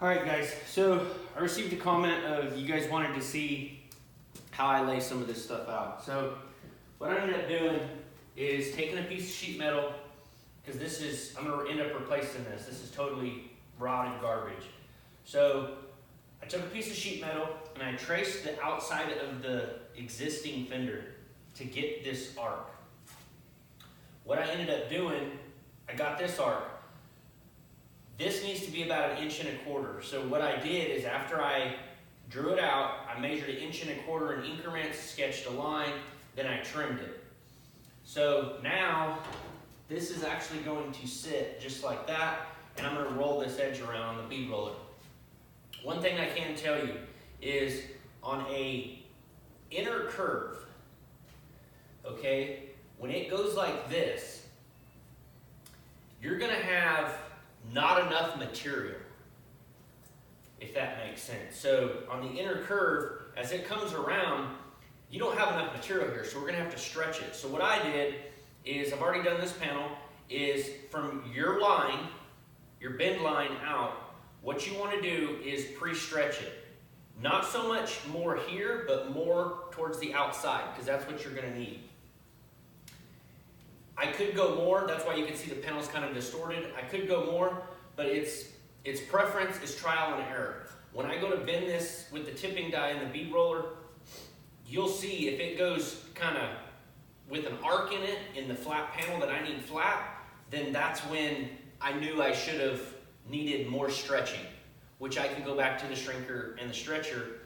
Alright guys, so I received a comment of you guys wanted to see how I lay some of this stuff out. So what I ended up doing is taking a piece of sheet metal, because I'm going to end up replacing this. This is totally rotted garbage. So I took a piece of sheet metal and I traced the outside of the existing fender to get this arc. What I ended up doing, I got this arc. This needs to be about 1 1/4 inches. So what I did is after I drew it out, I measured 1 1/4 inches in increments, sketched a line, then I trimmed it. So now this is actually going to sit just like that, and I'm going to roll this edge around on the bead roller. One thing I can tell you is on a inner curve, okay, when it goes like this, you're going to have not enough material, if that makes sense. So on the inner curve, as it comes around, you don't have enough material here, so we're going to have to stretch it. So what I did is, I've already done this panel, is from your line, your bend line out, what you want to do is pre-stretch it. Not so much more here, but more towards the outside, because that's what you're going to need. I could go more, that's why you can see the panel's kind of distorted. I could go more, but its preference is trial and error. When I go to bend this with the tipping die and the bead roller, you'll see if it goes kind of with an arc in it, in the flat panel that I need flat, then that's when I knew I should have needed more stretching, which I can go back to the shrinker and the stretcher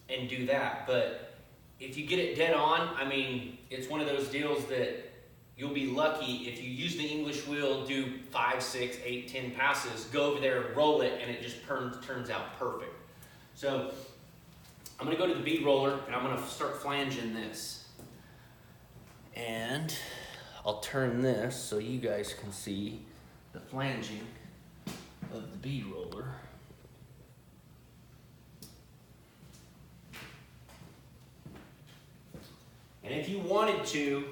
and do that. But if you get it dead on, I mean, it's one of those deals that you'll be lucky if you use the English wheel, do 5, 6, 8, 10 passes, go over there, roll it, and it just turns out perfect. So I'm going to go to the bead roller and I'm going to start flanging this. And I'll turn this so you guys can see the flanging of the bead roller. And if you wanted to,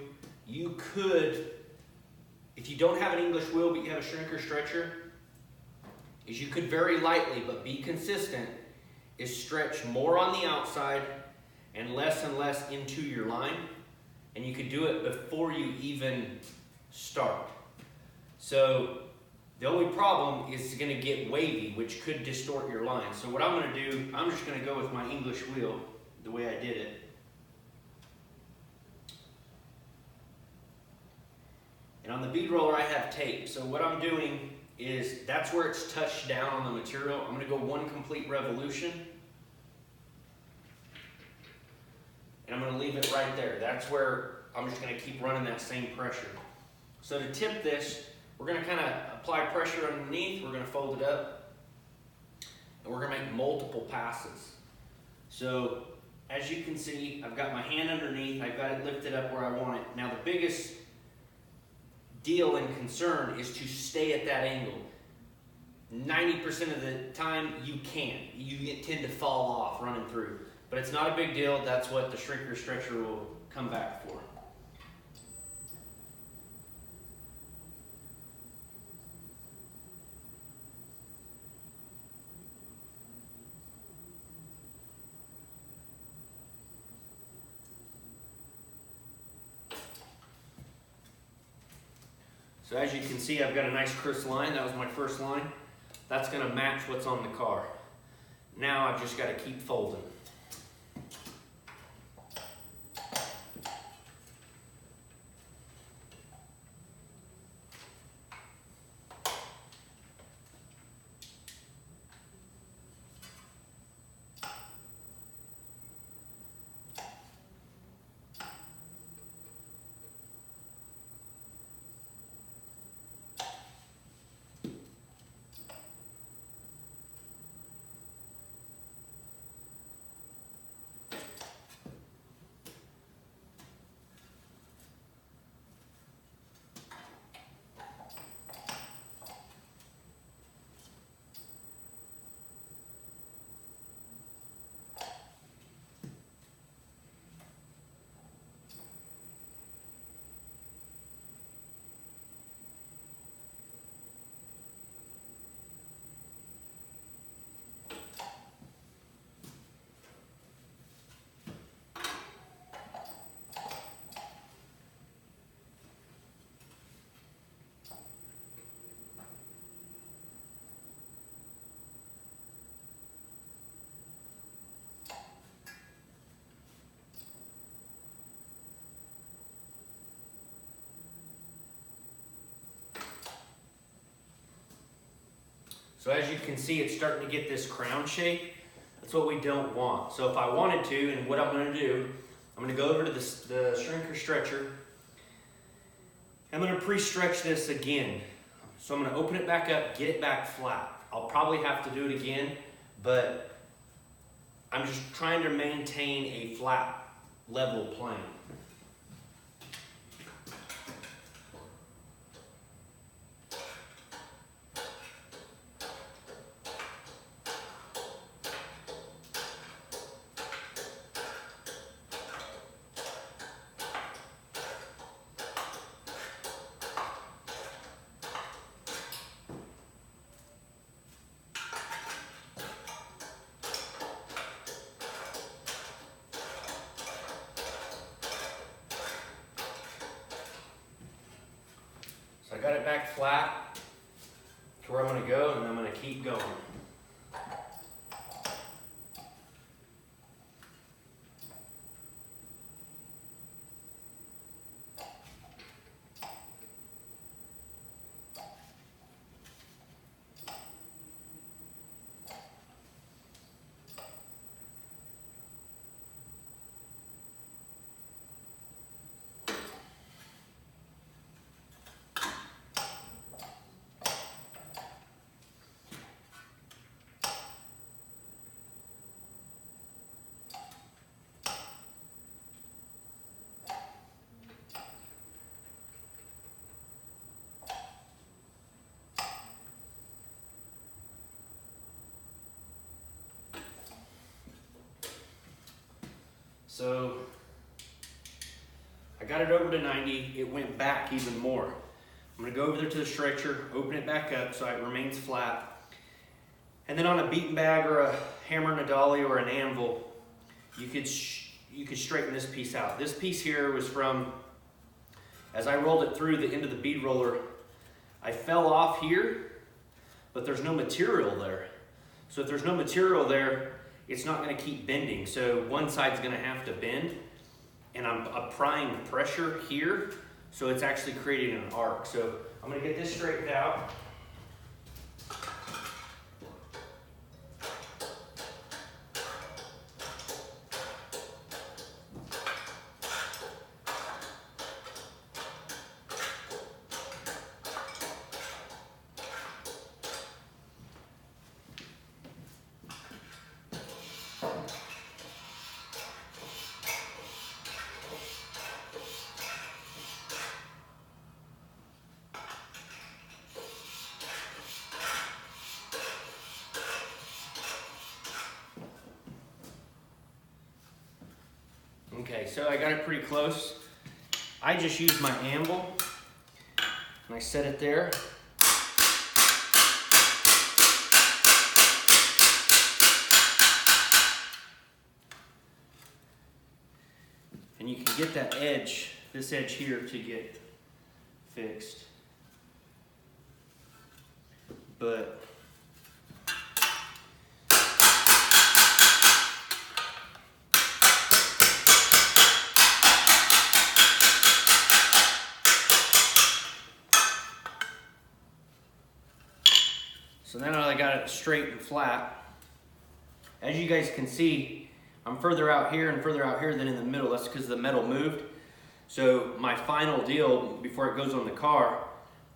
you could, if you don't have an English wheel but you have a shrinker stretcher, is you could very lightly but be consistent, is stretch more on the outside and less into your line. And you could do it before you even start. So the only problem is going to get wavy, which could distort your line. So what I'm going to do, I'm just going to go with my English wheel the way I did it. And on the bead roller I have tape. So what I'm doing is, that's where it's touched down on the material. I'm going to go 1 complete revolution. And I'm going to leave it right there. That's where I'm just going to keep running that same pressure. So to tip this, we're going to kind of apply pressure underneath. We're going to fold it up. And we're going to make multiple passes. So as you can see, I've got my hand underneath. I've got it lifted up where I want it. Now the biggest deal and concern is to stay at that angle. 90% of the time you can't. You tend to fall off running through. But it's not a big deal. That's what the shrinker stretcher will come back for. So as you can see, I've got a nice crisp line. That was my first line. That's going to match what's on the car. Now I've just got to keep folding. So as you can see, it's starting to get this crown shape. That's what we don't want. So if I wanted to, and what I'm gonna do, I'm gonna go over to the shrinker stretcher. I'm gonna pre-stretch this again. So I'm gonna open it back up, get it back flat. I'll probably have to do it again, but I'm just trying to maintain a flat, level plane. So I got it back flat to where I'm going to go, and I'm going to keep going. So I got it over to 90, it went back even more. I'm gonna go over there to the stretcher, open it back up so it remains flat. And then on a beaten bag or a hammer and a dolly or an anvil, you could straighten this piece out. This piece here was from, as I rolled it through the end of the bead roller, I fell off here, but there's no material there. So if there's no material there, it's not going to keep bending. So one side's going to have to bend, and I'm applying pressure here, so it's actually creating an arc. So I'm going to get this straightened out. Okay, so I got it pretty close. I just used my anvil and I set it there. And you can get that edge, this edge here, to get fixed. But so now that I got it straight and flat, as you guys can see, I'm further out here and further out here than in the middle. That's because the metal moved. So my final deal before it goes on the car,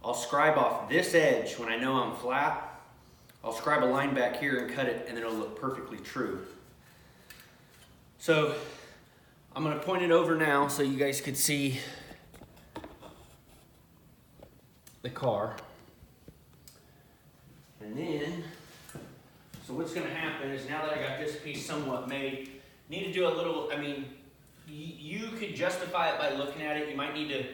I'll scribe off this edge when I know I'm flat. I'll scribe a line back here and cut it, and then it'll look perfectly true. So I'm gonna point it over now so you guys could see the car. And then, so what's gonna happen is now that I got this piece somewhat made, need to do a little, I mean, you could justify it by looking at it. You might need to,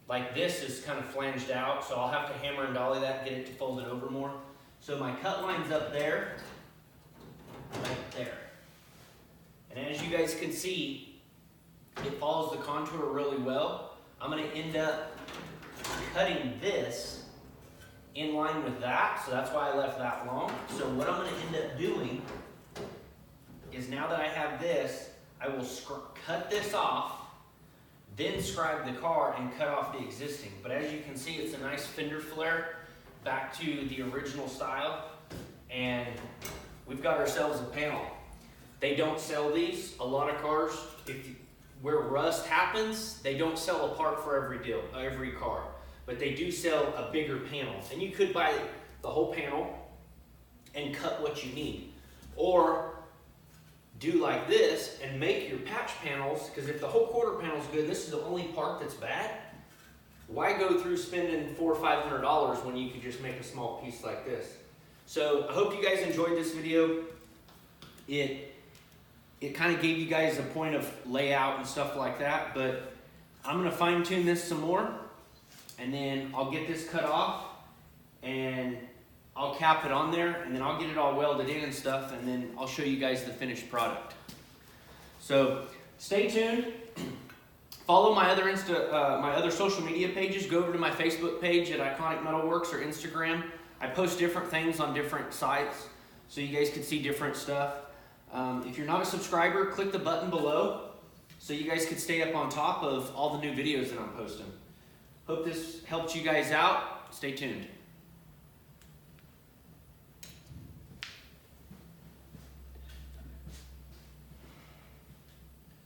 like this is kind of flanged out, so I'll have to hammer and dolly that and get it to fold it over more. So my cut line's up there, right there. And as you guys can see, it follows the contour really well. I'm gonna end up cutting this in line with that, so that's why I left that long. So what I'm gonna end up doing is now that I have this, I will cut this off, then scribe the car and cut off the existing. But as you can see, it's a nice fender flare, back to the original style, and we've got ourselves a panel. They don't sell these. A lot of cars, where rust happens, they don't sell a part for every car, but they do sell a bigger panel. And you could buy the whole panel and cut what you need, or do like this and make your patch panels, because if the whole quarter panel is good, this is the only part that's bad, why go through spending $400 or $500 when you could just make a small piece like this? So I hope you guys enjoyed this video. It kind of gave you guys a point of layout and stuff like that, but I'm gonna fine tune this some more, and then I'll get this cut off and I'll cap it on there, and then I'll get it all welded in and stuff, and then I'll show you guys the finished product. So stay tuned. Follow my other social media pages. Go over to my Facebook page at Iconic Metalworks or Instagram. I post different things on different sites, so you guys can see different stuff. If you're not a subscriber, click the button below so you guys can stay up on top of all the new videos that I'm posting. Hope this helped you guys out. Stay tuned.